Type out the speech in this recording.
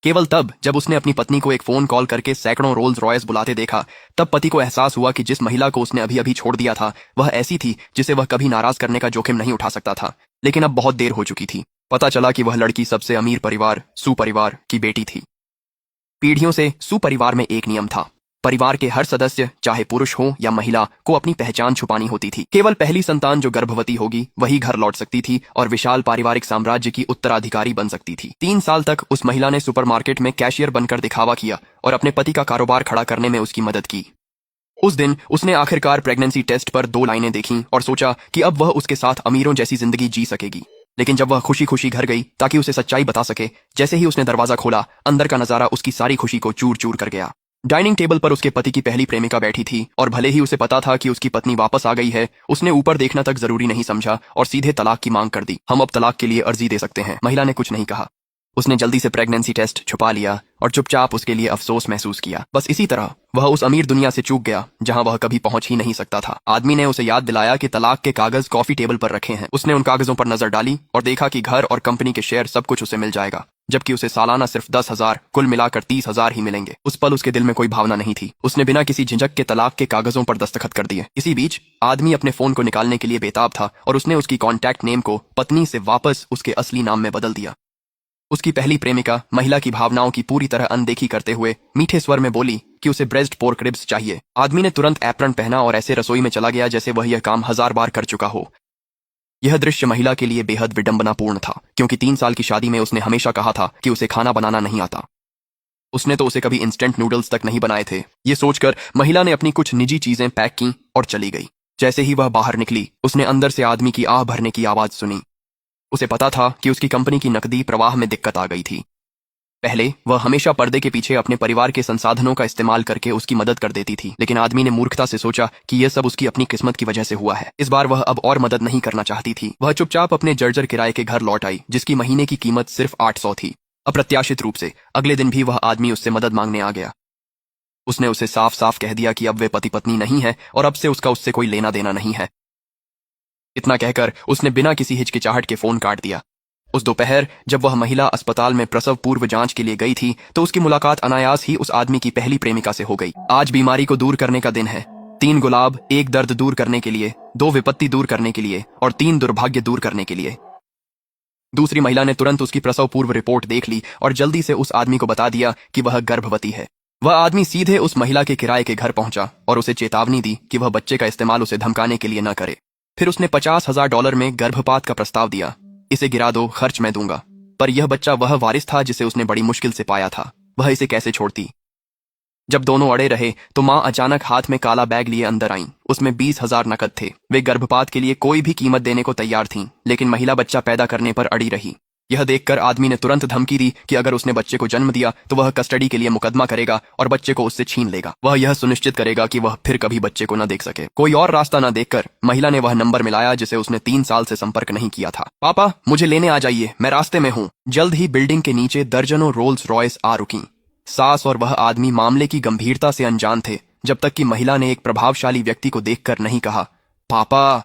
केवल तब जब उसने अपनी पत्नी को एक फोन कॉल करके सैकड़ों रोल्स रॉयस बुलाते देखा, तब पति को एहसास हुआ कि जिस महिला को उसने अभी अभी छोड़ दिया था वह ऐसी थी जिसे वह कभी नाराज करने का जोखिम नहीं उठा सकता था। लेकिन अब बहुत देर हो चुकी थी। पता चला कि वह लड़की सबसे अमीर परिवार सुपरिवार की बेटी थी। पीढ़ियों से सुपरिवार में एक नियम था, परिवार के हर सदस्य चाहे पुरुष हो या महिला को अपनी पहचान छुपानी होती थी। केवल पहली संतान जो गर्भवती होगी वही घर लौट सकती थी और विशाल पारिवारिक साम्राज्य की उत्तराधिकारी बन सकती थी। 3 साल तक उस महिला ने सुपरमार्केट में कैशियर बनकर दिखावा किया और अपने पति का कारोबार खड़ा करने में उसकी मदद की। उस दिन उसने आखिरकार प्रेगनेंसी टेस्ट पर 2 लाइनें देखीं और सोचा कि अब वह उसके साथ अमीरों जैसी जिंदगी जी सकेगी। लेकिन जब वह खुशी खुशी घर गई ताकि उसे सच्चाई बता सके, जैसे ही उसने दरवाजा खोला, अंदर का नजारा उसकी सारी खुशी को चूर चूर कर गया। डाइनिंग टेबल पर उसके पति की पहली प्रेमिका बैठी थी और भले ही उसे पता था कि उसकी पत्नी वापस आ गई है, उसने ऊपर देखना तक जरूरी नहीं समझा और सीधे तलाक की मांग कर दी। हम अब तलाक के लिए अर्जी दे सकते हैं। महिला ने कुछ नहीं कहा। उसने जल्दी से प्रेगनेंसी टेस्ट छुपा लिया और चुपचाप उसके लिए अफसोस महसूस किया। बस इसी तरह वह उस अमीर दुनिया से चूक गया जहां वह कभी पहुंच ही नहीं सकता था। आदमी ने उसे याद दिलाया कि तलाक के कागज कॉफी टेबल पर रखे हैं। उसने उन कागजों पर नजर डाली और देखा कि घर और कंपनी के शेयर सब कुछ उसे मिल जाएगा, जबकि उसे सालाना सिर्फ 10,000, कुल मिलाकर 30,000 ही मिलेंगे। उस पल उसके दिल में कोई भावना नहीं थी। उसने बिना किसी झिझक के तलाक के कागजों पर दस्तखत कर दिए। इसी बीच आदमी अपने फोन को निकालने के लिए बेताब था और उसने उसकी कॉन्टैक्ट नेम को पत्नी से वापस उसके असली नाम में बदल दिया। उसकी पहली प्रेमिका महिला की भावनाओं की पूरी तरह अनदेखी करते हुए मीठे स्वर में बोली कि उसे ब्रेस्ट पोर्क रिब्स चाहिए। आदमी ने तुरंत एप्रन पहना और ऐसे रसोई में चला गया जैसे वह यह काम 1000 बार कर चुका हो। यह दृश्य महिला के लिए बेहद विडंबनापूर्ण था, क्योंकि 3 साल की शादी में उसने हमेशा कहा था कि उसे खाना बनाना नहीं आता। उसने तो उसे कभी इंस्टेंट नूडल्स तक नहीं बनाए थे। ये सोचकर महिला ने अपनी कुछ निजी चीजें पैक की और चली गई। जैसे ही वह बाहर निकली, उसने अंदर से आदमी की आह भरने की आवाज सुनी। उसे पता था कि उसकी कंपनी की नकदी प्रवाह में दिक्कत आ गई थी। पहले वह हमेशा पर्दे के पीछे अपने परिवार के संसाधनों का इस्तेमाल करके उसकी मदद कर देती थी, लेकिन आदमी ने मूर्खता से सोचा कि यह सब उसकी अपनी किस्मत की वजह से हुआ है। इस बार वह अब और मदद नहीं करना चाहती थी। वह चुपचाप अपने जर्जर किराए के घर लौट आई, जिसकी महीने की कीमत सिर्फ 800 थी। अप्रत्याशित रूप से अगले दिन भी वह आदमी उससे मदद मांगने आ गया। उसने उसे साफ साफ कह दिया कि अब वे पति पत्नी नहीं है और अब से उसका उससे कोई लेना देना नहीं है। इतना कहकर उसने बिना किसी हिचकिचाहट के फोन काट दिया। उस दोपहर जब वह महिला अस्पताल में प्रसव पूर्व जांच के लिए गई थी, तो उसकी मुलाकात अनायास ही उस आदमी की पहली प्रेमिका से हो गई। आज बीमारी को दूर करने का दिन है। 3 गुलाब, 1 दर्द दूर करने के लिए, 2 विपत्ति दूर करने के लिए और 3 दुर्भाग्य दूर करने के लिए। दूसरी महिला ने तुरंत उसकी प्रसव पूर्व रिपोर्ट देख ली और जल्दी से उस आदमी को बता दिया कि वह गर्भवती है। वह आदमी सीधे उस महिला के किराए के घर पहुंचा और उसे चेतावनी दी कि वह बच्चे का इस्तेमाल उसे धमकाने के लिए न करे। फिर उसने $50,000 में गर्भपात का प्रस्ताव दिया। इसे गिरा दो, खर्च मैं दूंगा। पर यह बच्चा वह वारिस था जिसे उसने बड़ी मुश्किल से पाया था। वह इसे कैसे छोड़ती? जब दोनों अड़े रहे तो मां अचानक हाथ में काला बैग लिए अंदर आईं। उसमें 20,000 नकद थे। वे गर्भपात के लिए कोई भी कीमत देने को तैयार थीं, लेकिन महिला बच्चा पैदा करने पर अड़ी रही। यह देखकर आदमी ने तुरंत धमकी दी कि अगर उसने बच्चे को जन्म दिया तो वह कस्टडी के लिए मुकदमा करेगा और बच्चे को उससे छीन लेगा। वह यह सुनिश्चित करेगा कि वह फिर कभी बच्चे को न देख सके। कोई और रास्ता न देखकर महिला ने वह नंबर मिलाया जिसे उसने 3 साल से संपर्क नहीं किया था। पापा, मुझे लेने आ जाइए, मैं रास्ते में हूँ। जल्द ही बिल्डिंग के नीचे दर्जनों रोल्स रॉयस आ रुकी। सास और वह आदमी मामले की गंभीरता से अनजान थे, जब तक कि महिला ने एक प्रभावशाली व्यक्ति को देखकर नहीं कहा, पापा।